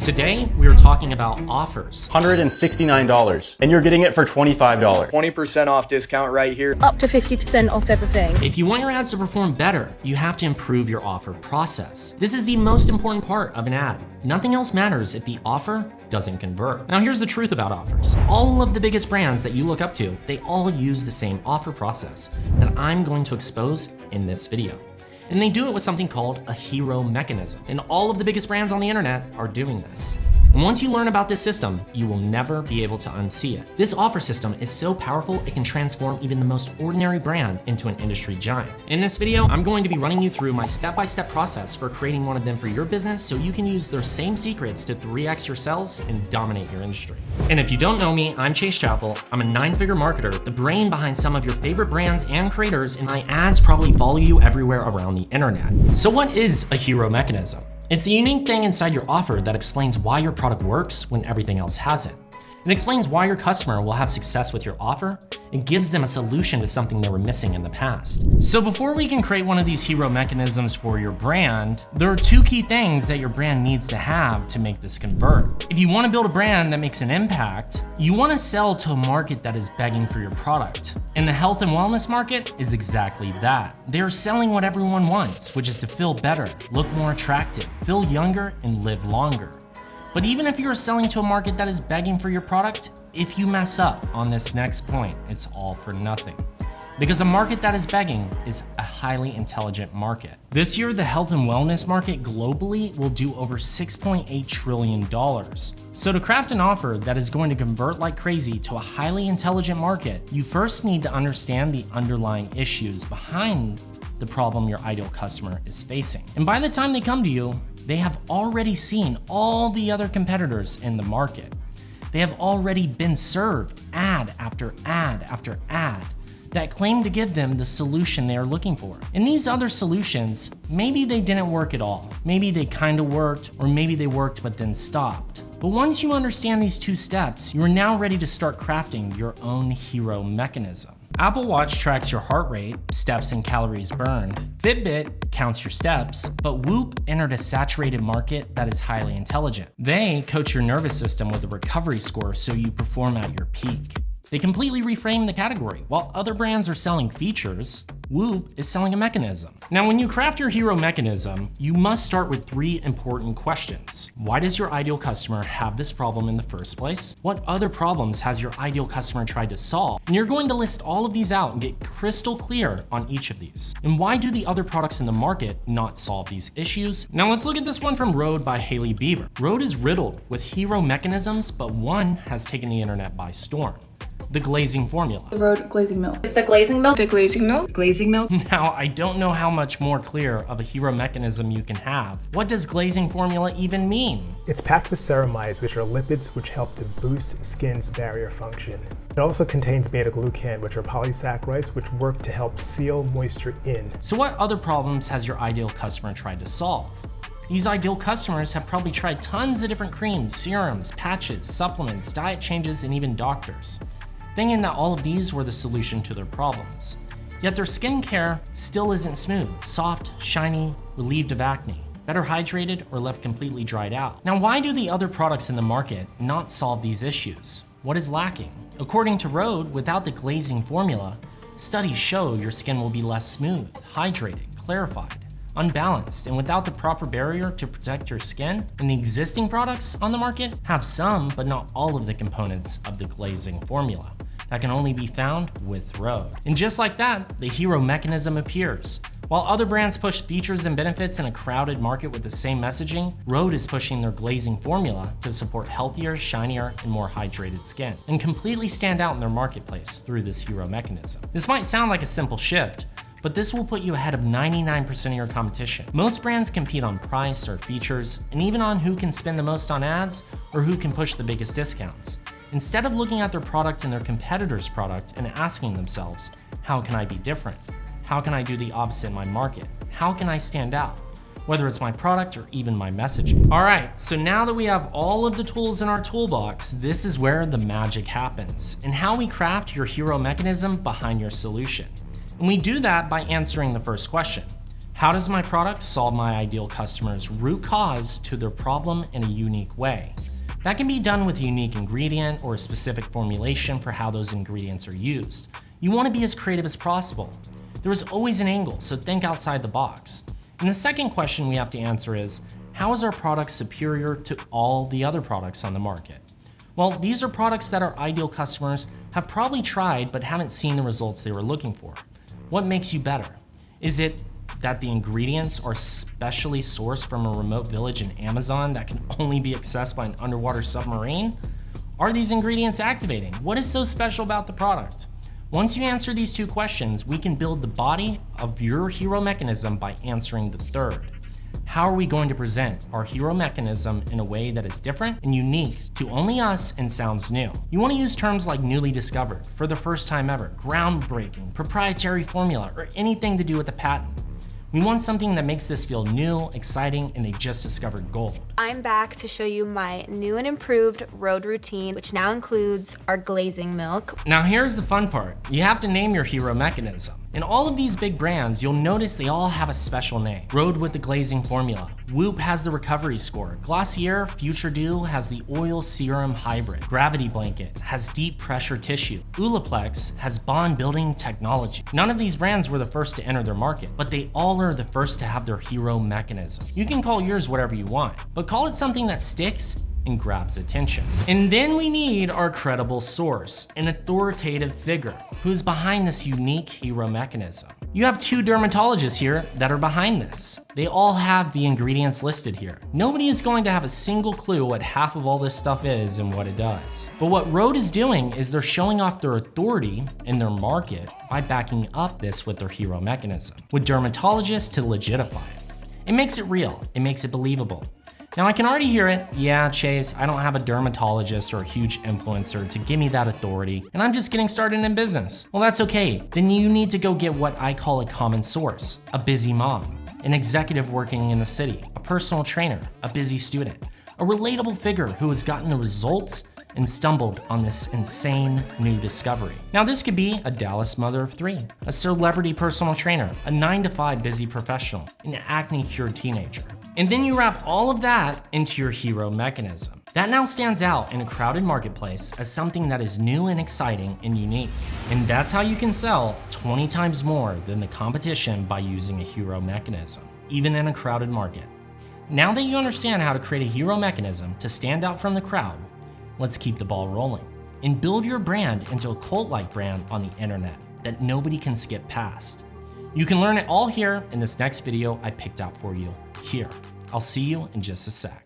Today, we are talking about offers. $169, and you're getting it for $25. 20% off discount right here. Up to 50% off everything. If you want your ads to perform better, you have to improve your offer process. This is the most important part of an ad. Nothing else matters if the offer doesn't convert. Now here's the truth about offers. All of the biggest brands that you look up to, they all use the same offer process that I'm going to expose in this video. And they do it with something called a hero mechanism. And all of the biggest brands on the internet are doing this. And once you learn about this system, you will never be able to unsee it. This offer system is so powerful, it can transform even the most ordinary brand into an industry giant. In this video, I'm going to be running you through my step-by-step process for creating one of them for your business so you can use their same secrets to 3x your sales and dominate your industry. And if you don't know me, I'm Chappell. I'm a 9-figure marketer, the brain behind some of your favorite brands and creators, and my ads probably follow you everywhere around the internet. So what is a hero mechanism? It's the unique thing inside your offer that explains why your product works when everything else hasn't. It explains why your customer will have success with your offer and gives them a solution to something they were missing in the past. So before we can create one of these hero mechanisms for your brand, there are 2 key things that your brand needs to have to make this convert. If you want to build a brand that makes an impact, you want to sell to a market that is begging for your product. And the health and wellness market is exactly that. They're selling what everyone wants, which is to feel better, look more attractive, feel younger, and live longer. But even if you're selling to a market that is begging for your product, if you mess up on this next point, it's all for nothing. Because a market that is begging is a highly intelligent market. This year, the health and wellness market globally will do over $6.8 trillion. So to craft an offer that is going to convert like crazy to a highly intelligent market, you first need to understand the underlying issues behind the problem your ideal customer is facing. And by the time they come to you, they have already seen all the other competitors in the market. They have already been served ad after ad after ad that claim to give them the solution they are looking for. And these other solutions, maybe they didn't work at all. Maybe they kind of worked, or maybe they worked but then stopped. But once you understand these 2 steps, you are now ready to start crafting your own hero mechanism. Apple Watch tracks your heart rate, steps, and calories burned. Fitbit counts your steps, but Whoop entered a saturated market that is highly intelligent. They coach your nervous system with a recovery score so you perform at your peak. They completely reframe the category. While other brands are selling features, Whoop is selling a mechanism. Now, when you craft your hero mechanism, you must start with 3 important questions. Why does your ideal customer have this problem in the first place? What other problems has your ideal customer tried to solve? And you're going to list all of these out and get crystal clear on each of these. And why do the other products in the market not solve these issues? Now let's look at this one from Rode by Hailey Bieber. Rode is riddled with hero mechanisms, but one has taken the internet by storm. The glazing formula. The Rode glazing mill. It's the glazing mill. The glazing mill. Glazing mill. Now, I don't know how much more clear of a hero mechanism you can have. What does glazing formula even mean? It's packed with ceramides, which are lipids which help to boost skin's barrier function. It also contains beta-glucan, which are polysaccharides which work to help seal moisture in. So what other problems has your ideal customer tried to solve? These ideal customers have probably tried tons of different creams, serums, patches, supplements, diet changes, and even doctors, thinking that all of these were the solution to their problems. Yet their skincare still isn't smooth, soft, shiny, relieved of acne, better hydrated, or left completely dried out. Now, why do the other products in the market not solve these issues? What is lacking? According to Rode, without the glazing formula, studies show your skin will be less smooth, hydrated, clarified, unbalanced, and without the proper barrier to protect your skin. And the existing products on the market have some, but not all of the components of the glazing formula that can only be found with Rode. And just like that, the hero mechanism appears. While other brands push features and benefits in a crowded market with the same messaging, Rode is pushing their glazing formula to support healthier, shinier, and more hydrated skin, and completely stand out in their marketplace through this hero mechanism. This might sound like a simple shift, but this will put you ahead of 99% of your competition. Most brands compete on price or features, and even on who can spend the most on ads or who can push the biggest discounts. Instead of looking at their product and their competitor's product and asking themselves, how can I be different? How can I do the opposite in my market? How can I stand out? Whether it's my product or even my messaging. All right, so now that we have all of the tools in our toolbox, this is where the magic happens and how we craft your hero mechanism behind your solution. And we do that by answering the first question. How does my product solve my ideal customer's root cause to their problem in a unique way? That can be done with a unique ingredient or a specific formulation for how those ingredients are used. You want to be as creative as possible. There is always an angle, so think outside the box. And the second question we have to answer is, how is our product superior to all the other products on the market? Well, these are products that our ideal customers have probably tried but haven't seen the results they were looking for. What makes you better? Is it that the ingredients are specially sourced from a remote village in Amazon that can only be accessed by an underwater submarine? Are these ingredients activating? What is so special about the product? Once you answer these two questions, we can build the body of your hero mechanism by answering the third. How are we going to present our hero mechanism in a way that is different and unique to only us and sounds new? You want to use terms like newly discovered, for the first time ever, groundbreaking, proprietary formula, or anything to do with a patent. We want something that makes this feel new, exciting, and they just discovered gold. I'm back to show you my new and improved road routine, which now includes our glazing milk. Now here's the fun part. You have to name your hero mechanism. In all of these big brands, you'll notice they all have a special name. Rode with the glazing formula. Whoop has the recovery score. Glossier Future Dew has the oil serum hybrid. Gravity Blanket has deep pressure tissue. Olaplex has bond building technology. None of these brands were the first to enter their market, but they all are the first to have their hero mechanism. You can call yours whatever you want, but call it something that sticks and grabs attention. And then we need our credible source, an authoritative figure who is behind this unique hero mechanism. You have two dermatologists here that are behind this. They all have the ingredients listed here. Nobody is going to have a single clue what half of all this stuff is and what it does. But what Rode is doing is they're showing off their authority in their market by backing up this with their hero mechanism, with dermatologists to legitify it. It makes it real, it makes it believable. Now I can already hear it. Yeah, Chase, I don't have a dermatologist or a huge influencer to give me that authority, and I'm just getting started in business. Well, that's okay. Then you need to go get what I call a common source, a busy mom, an executive working in the city, a personal trainer, a busy student, a relatable figure who has gotten the results and stumbled on this insane new discovery. Now this could be a Dallas mother of 3, a celebrity personal trainer, a 9-to-5 busy professional, an acne-cured teenager. And then you wrap all of that into your hero mechanism. That now stands out in a crowded marketplace as something that is new and exciting and unique. And that's how you can sell 20 times more than the competition by using a hero mechanism, even in a crowded market. Now that you understand how to create a hero mechanism to stand out from the crowd, let's keep the ball rolling and build your brand into a cult-like brand on the internet that nobody can skip past. You can learn it all here in this next video I picked out for you here. I'll see you in just a sec.